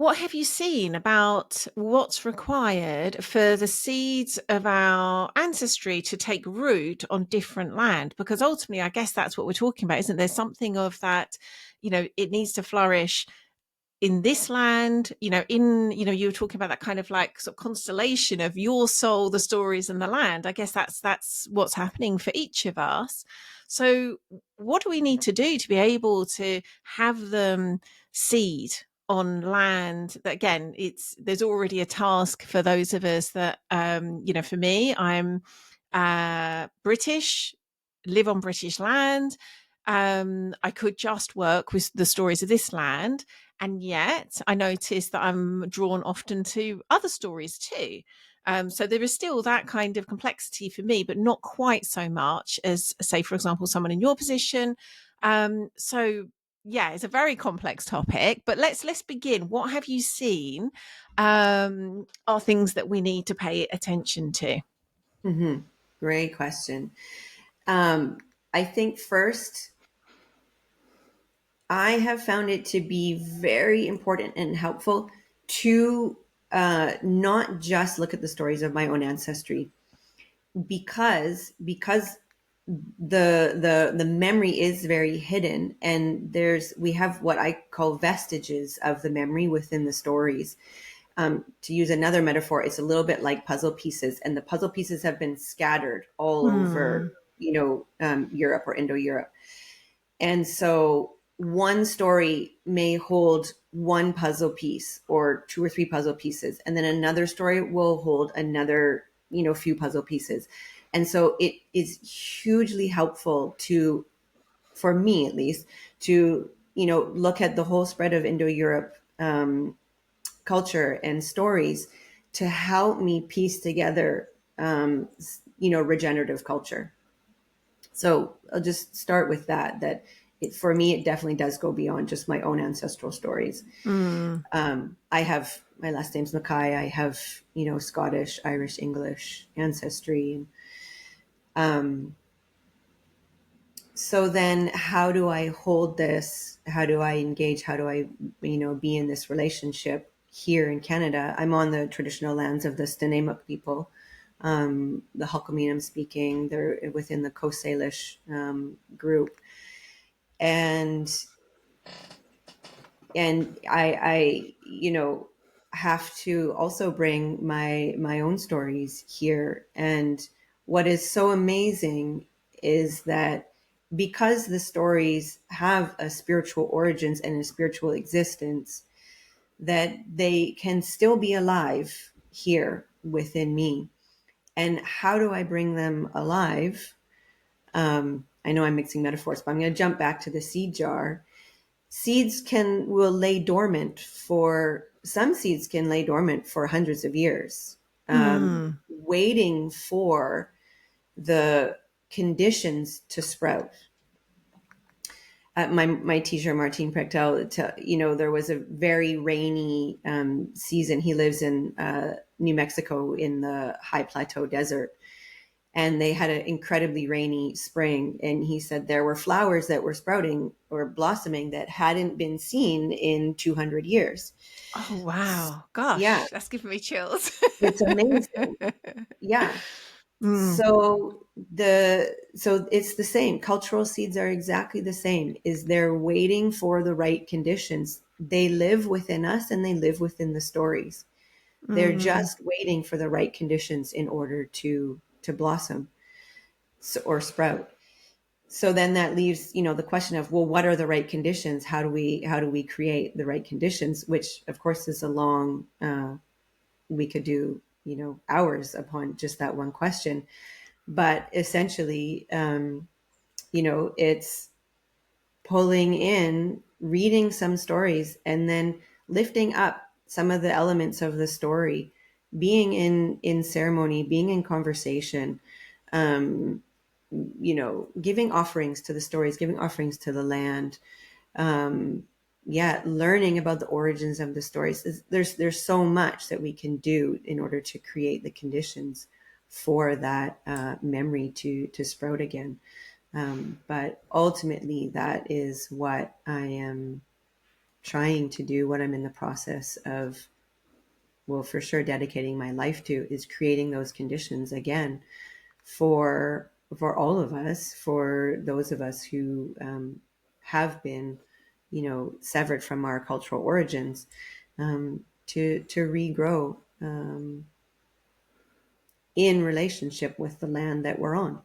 what have you seen about what's required for the seeds of our ancestry to take root on different land? Because ultimately, I guess that's what we're talking about, isn't there? Something of that, it needs to flourish in this land, you were talking about that kind of like sort of constellation of your soul, the stories, and the land. I guess that's what's happening for each of us. So what do we need to do to be able to have them seed on land that, again, there's already a task for those of us that, for me, I'm British, live on British land. I could just work with the stories of this land, and yet I notice that I'm drawn often to other stories too. So there is still that kind of complexity for me, but not quite so much as, say, for example, someone in your position. So yeah, it's a very complex topic, but let's begin. What have you seen are things that we need to pay attention to? Mm-hmm. Great question. I think first, I have found it to be very important and helpful to not just look at the stories of my own ancestry, because the memory is very hidden, and we have what I call vestiges of the memory within the stories. To use another metaphor, it's a little bit like puzzle pieces, and the puzzle pieces have been scattered all over, Hmm. Europe or Indo-Europe. And so one story may hold one puzzle piece or two or three puzzle pieces, and then another story will hold another, few puzzle pieces. And so it is hugely helpful for me at least, to, look at the whole spread of Indo-Europe culture and stories to help me piece together, regenerative culture. So I'll just start with that for me, it definitely does go beyond just my own ancestral stories. Hmm. I have, my last name's MacKay. I have, Scottish, Irish, English ancestry. Um, so then how do I hold this? How do I engage? How do I, be in this relationship here in Canada? I'm on the traditional lands of the Stephanie people. The Hulkamin I'm speaking, they're within the Coast Salish group. And I have to also bring my own stories here. And what is so amazing is that because the stories have a spiritual origins and a spiritual existence, that they can still be alive here within me. And how do I bring them alive? I know I'm mixing metaphors, but I'm going to jump back to the seed jar. Some seeds can lay dormant for hundreds of years, Hmm. waiting for the conditions to sprout. My teacher Martin Prechtel, there was a very rainy season. He lives in New Mexico in the high plateau desert, and they had an incredibly rainy spring. And he said there were flowers that were sprouting or blossoming that hadn't been seen in 200 years. Oh, wow. Yeah, Gosh, that's giving me chills. it's amazing. Yeah. Mm, So it's the same. Cultural seeds are exactly the same. Is they're waiting for the right conditions. They live within us and they live within the stories. They're mm, just waiting for the right conditions in order to blossom or sprout. So then that leaves, the question of, well, what are the right conditions? How do we create the right conditions? Which of course is a long, we could do, hours upon just that one question. But essentially, it's pulling in, reading some stories, and then lifting up some of the elements of the story, being in ceremony, being in conversation, um, giving offerings to the stories, giving offerings to the land. Yeah, learning about the origins of the stories. There's so much that we can do in order to create the conditions for that memory to sprout again. But ultimately, that is what I am trying to do, what I'm in the process of, well, for sure, dedicating my life to, is creating those conditions again for all of us, for those of us who have been, severed from our cultural origins, to regrow in relationship with the land that we're on.